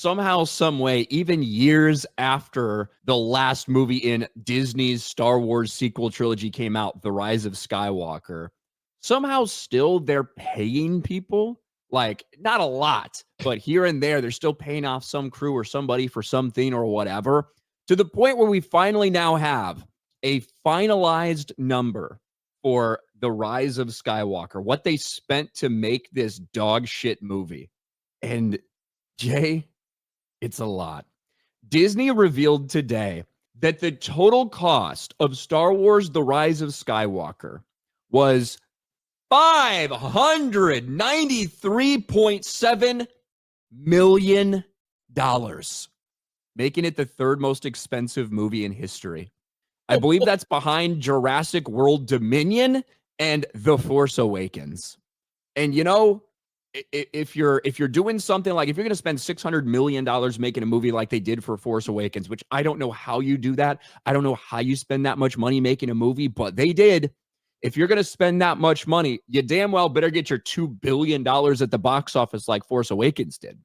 somehow, some way, even years after the last movie in Disney's Star Wars sequel trilogy came out, The Rise of Skywalker, somehow still they're paying people, like, not a lot, but here and there, they're still paying off some crew or somebody for something or whatever, to the point where we finally now have a finalized number for The Rise of Skywalker, what they spent to make this dog shit movie. And Jay, it's a lot. Disney revealed today that the total cost of Star Wars The Rise of Skywalker was $593.7 million, making it the third most expensive movie in history. I believe that's behind Jurassic World Dominion and The Force Awakens. And you know, if you're doing something like, if you're going to spend $600 million making a movie like they did for Force Awakens, which I don't know how you do that. I don't know how you spend that much money making a movie, but they did. If you're going to spend that much money, you damn well better get your $2 billion at the box office like Force Awakens did.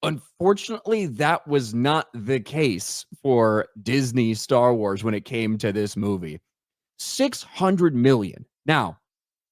Unfortunately, that was not the case for Disney Star Wars when it came to this movie. $600 million. Now,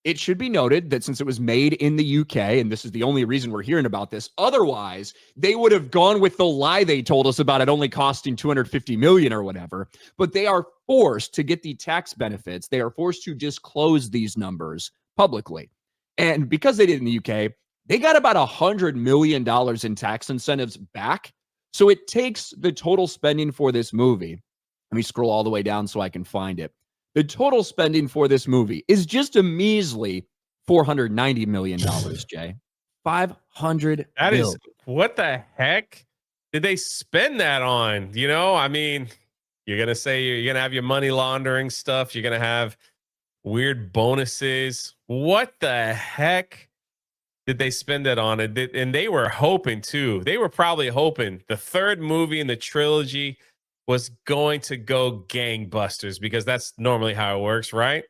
it should be noted that since it was made in the UK, and this is the only reason we're hearing about this, otherwise, they would have gone with the lie they told us about it only costing $250 million or whatever. But they are forced to get the tax benefits. They are forced to disclose these numbers publicly. And because they did in the UK, they got about $100 million in tax incentives back. So it takes the total spending for this movie. Let me scroll all the way down so I can find it. The total spending for this movie is just a measly $490 million, Jay. $500 That is, what the heck did they spend that on? You know, I mean, you're going to say you're going to have your money laundering stuff. You're going to have weird bonuses. What the heck did they spend it on? And they were hoping too. They were probably hoping the third movie in the trilogy was going to go gangbusters, because that's normally how it works, right?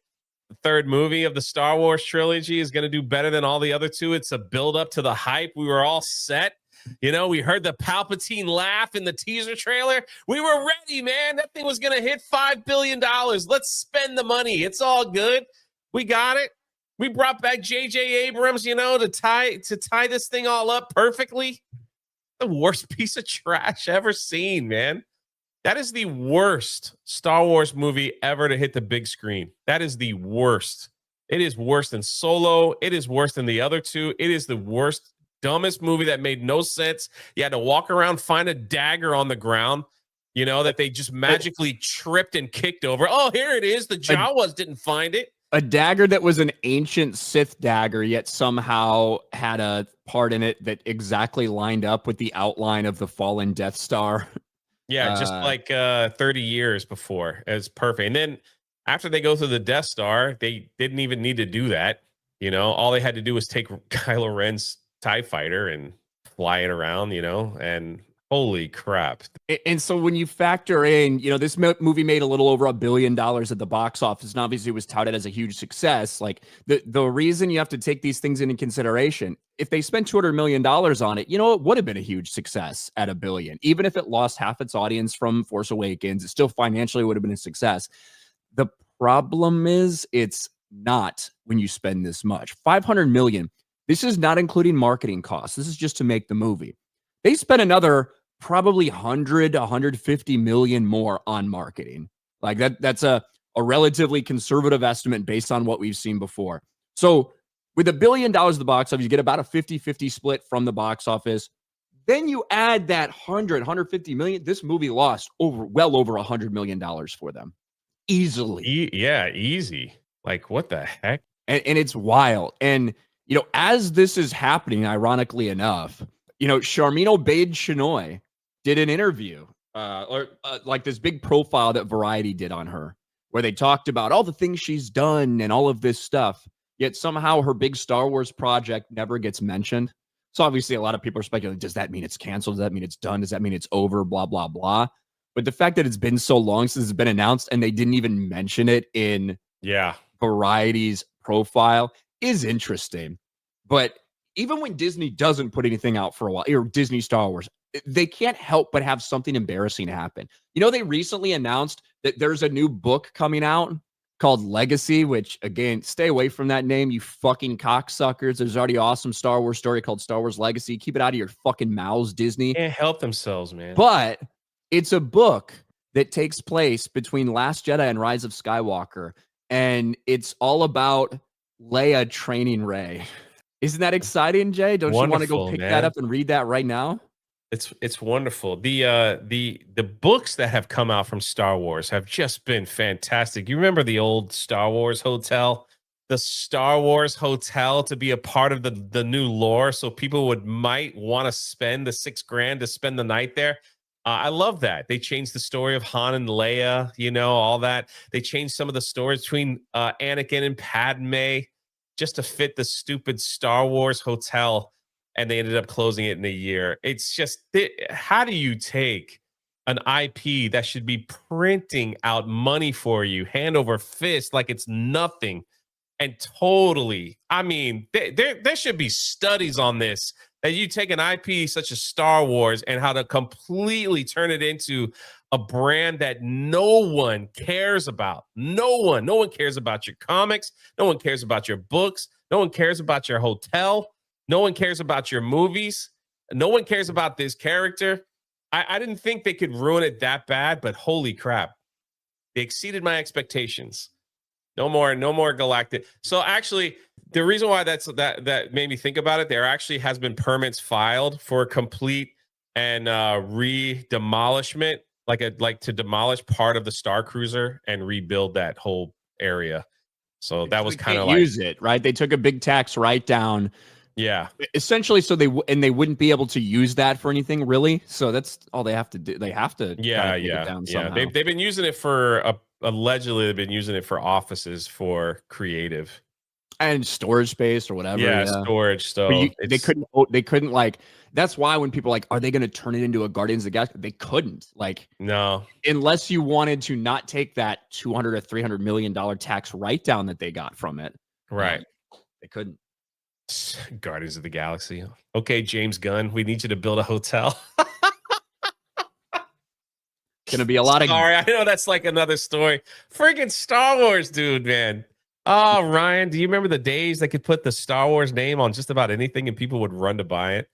The third movie of the Star Wars trilogy is going to do better than all the other two. It's a build up to the hype. We were all set. You know, we heard the Palpatine laugh in the teaser trailer. We were ready, man. That thing was going to hit $5 billion. Let's spend the money. It's all good. We got it. We brought back J.J. Abrams, you know, to tie this thing all up perfectly. The worst piece of trash ever seen, man. That is the worst Star Wars movie ever to hit the big screen. That is the worst. It is worse than Solo. It is worse than the other two. It is the worst, dumbest movie that made no sense. You had to walk around, find a dagger on the ground, you know, that they just magically tripped and kicked over. Oh, here it is. The Jawas didn't find it. A dagger that was an ancient Sith dagger, yet somehow had a part in it that exactly lined up with the outline of the fallen Death Star. Yeah, just like 30 years before. It's perfect. And then after they go through the Death Star, they didn't even need to do that. You know, all they had to do was take Kylo Ren's TIE fighter and fly it around, you know, and holy crap. And so when you factor in, you know, this movie made a little over $1 billion at the box office, and obviously it was touted as a huge success. Like the reason you have to take these things into consideration, if they spent $200 million on it, you know, it would have been a huge success at $1 billion. Even if it lost half its audience from Force Awakens, it still financially would have been a success. The problem is it's not when you spend this much. $500 million. This is not including marketing costs. This is just to make the movie. They spent another probably 150 million more on marketing. Like that's a relatively conservative estimate based on what we've seen before. So with $1 billion at the box office, you get about a 50-50 split from the box office. Then you add that 150 million. This movie lost well over $100 million for them. Easily. Yeah, easy. Like, what the heck? And it's wild. And, you know, as this is happening, ironically enough, you know, Sharmeen Obaid-Chinoy did an interview, like this big profile that Variety did on her, where they talked about all the things she's done and all of this stuff. Yet somehow her big Star Wars project never gets mentioned. So obviously a lot of people are speculating, does that mean it's canceled? Does that mean it's done? Does that mean it's over? Blah, blah, blah. But the fact that it's been so long since it's been announced and they didn't even mention it in Variety's profile is interesting. But even when Disney doesn't put anything out for a while, or Disney Star Wars, they can't help but have something embarrassing happen. You know, they recently announced that there's a new book coming out called Legacy, which, again, stay away from that name, you fucking cocksuckers. There's already an awesome Star Wars story called Star Wars Legacy. Keep it out of your fucking mouths, Disney. Can't help themselves, man. But it's a book that takes place between Last Jedi and Rise of Skywalker, and it's all about Leia training Rey. Isn't that exciting, Jay? Don't you want to go pick that up and read that right now? It's wonderful. The books that have come out from Star Wars have just been fantastic. You remember the old Star Wars hotel? The Star Wars hotel to be a part of the new lore, so people might want to spend the $6,000 to spend the night there. I love that. They changed the story of Han and Leia, you know, all that. They changed some of the stories between Anakin and Padme just to fit the stupid Star Wars hotel, and they ended up closing it in a year. It's just, how do you take an IP that should be printing out money for you, hand over fist, like it's nothing, and totally, I mean, there should be studies on this, that you take an IP such as Star Wars and how to completely turn it into a brand that no one cares about. No one cares about your comics. No one cares about your books. No one cares about your hotel. No one cares about your movies. No one cares about this character. I didn't think they could ruin it that bad, but holy crap. They exceeded my expectations. No more Galactic. So actually, the reason why that made me think about it, there actually has been permits filed for complete and demolishment, like to demolish part of the Star Cruiser and rebuild that whole area. So that was kind of like, use it, right? They took a big tax write down. Yeah, essentially, so they wouldn't be able to use that for anything, really. So that's all they have to do. They have to, They've been using it for allegedly they've been using it for offices for creative and storage space or whatever. Yeah. Storage. So they couldn't like. That's why when people are like, are they going to turn it into a Guardians of the Galaxy? They couldn't, like, no, unless you wanted to not take that $200 or $300 million tax write down that they got from it. Right. They couldn't. Guardians of the Galaxy. Okay, James Gunn, we need you to build a hotel. Gonna be a lot of. Sorry, I know that's like another story. Freaking Star Wars, dude, man. Oh, Ryan, do you remember the days they could put the Star Wars name on just about anything and people would run to buy it?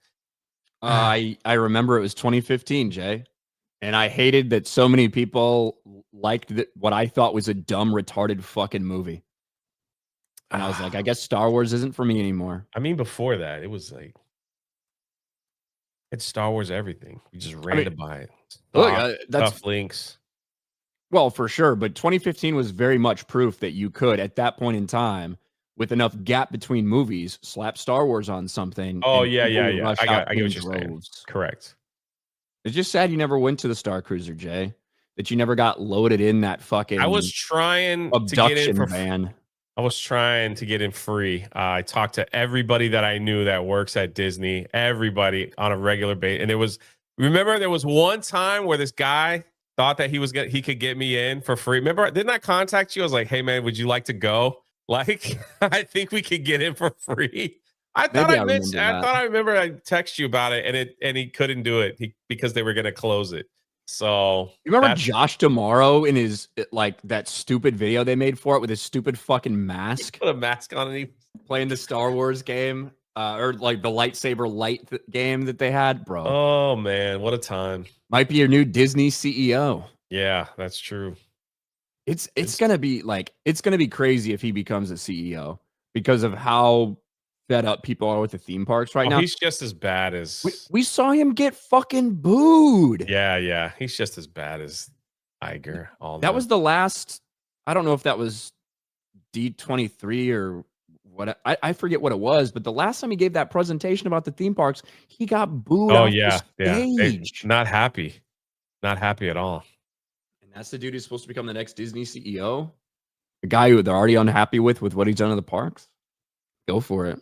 I remember it was 2015, Jay, and I hated that so many people liked what I thought was a dumb, retarded fucking movie. And I was like, I guess Star Wars isn't for me anymore. I mean, before that, it was like, it's Star Wars everything. We just ran to buy it. That's links. Well, for sure. But 2015 was very much proof that you could, at that point in time, with enough gap between movies, slap Star Wars on something. Oh, yeah. I get what you're saying. Correct. It's just sad you never went to the Star Cruiser, Jay. That you never got loaded in that fucking. I was trying to get in for van. I was trying to get in free. I talked to everybody that I knew that works at Disney, everybody on a regular basis. And remember there was one time where this guy thought that he could get me in for free. Remember, didn't I contact you? I was like, hey man, would you like to go? Like, I think we could get in for free. I remember I texted you about it and he couldn't do it because they were going to close it. So you remember Josh D'Amaro in his like that stupid video they made for it with his stupid fucking mask? He put a mask on and he playing the Star Wars game or like the lightsaber light game that they had, bro. Oh man, what a time! Might be your new Disney CEO. Yeah, that's true. It's gonna be crazy if he becomes a CEO because of how fed up people are with the theme parks right now. He's just as bad as we saw him get fucking booed. Yeah. He's just as bad as Iger. That was the last. I don't know if that was D23 or what. I forget what it was, but the last time he gave that presentation about the theme parks, he got booed. Oh yeah. Not happy at all. And that's the dude who's supposed to become the next Disney CEO. The guy who they're already unhappy with what he's done to the parks. Go for it.